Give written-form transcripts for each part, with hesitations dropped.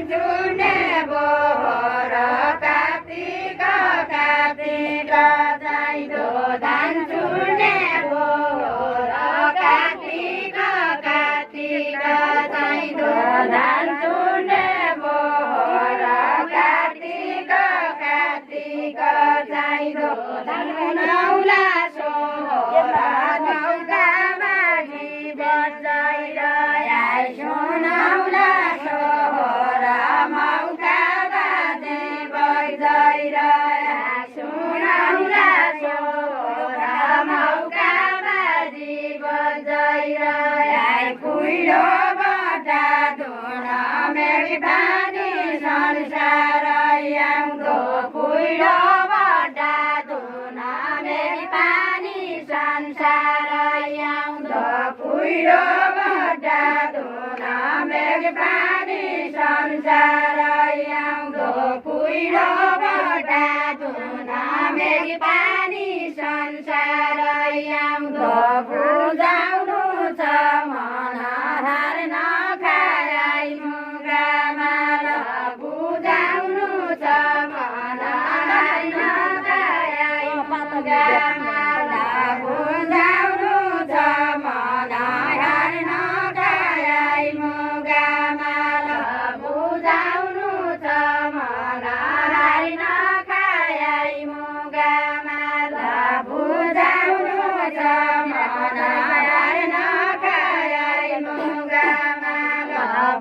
चुने बोहर कार्तिक कार्तिक चाहिँदो धान चुने बोहर कार्तिक कार्तिक चाहिँदो धान चुने बोहर कार्तिक कार्तिक चाहिँदो धान नौला सोहर नौकामा जीवन जाइरह्या सुनौला सोहर मौकामा जीवन जाइरह्या सुनौला सोहर मौकामा जीवन जाइरह्या कुहिरोबाट धुन मेघ पानी संसार आउँदो कुहिरोबाट धुन मेघ पानी संसार आउँदो कुहिरोबाट धुन मेघ पानी संसार आउँदो कुहिरोबाट धुन मेघ पानी संसार आउँदो बुझाउनु छ मन हार नखाई मुगामाल बुझाउनु छ मन हार नखाई मुगामाल बुझाउनु छ मन हार नखाई मुगामाल बुझाउनु छ मन हार नखाई मुगामाल बुझाउनु छ मन हार नखाई मुगामाल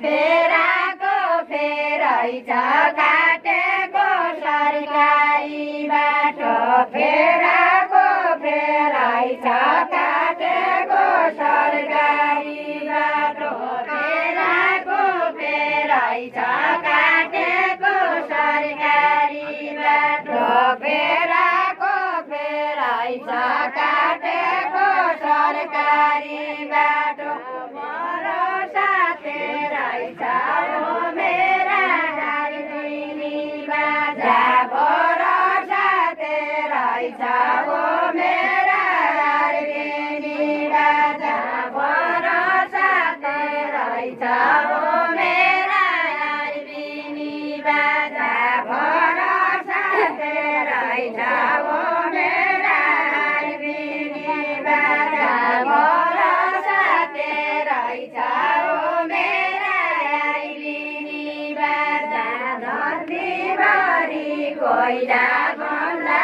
फेराको फेरै छ काटेको सरकारी बाटो फेराको फेरै छ काटेको सरकारी बाटो फेराको फेरै छ काटेको सरकारी बाटो फेराको फेरै छ काटेको सरकारी बाटो भरोसा तेरै छ ओ मेरा हारिनी बाजा भरोसा तेरै छ ओ मेरा हारिनी बाजा भरोसा तेरै छ ओ मेरा हारिनी बाजा भरोसा तेरै छ ओ मेरा हारिनी बाजा भरोसा तेरै छ ओ मेरा हारिनी बाजा धरतीभरि कोइला बन्दा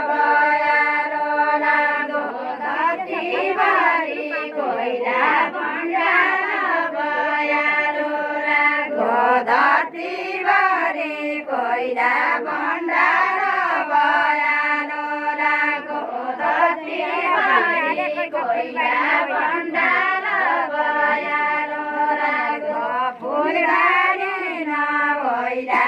भयालो लाग्दो धरतीभरि कोइला बन्दा भयालो लाग्दो धरतीभरि कोइला बन्दा भयालो लाग्दो धरतीभरि कोइला बन्दा भयालो लाग्दो फुलबारी नभइला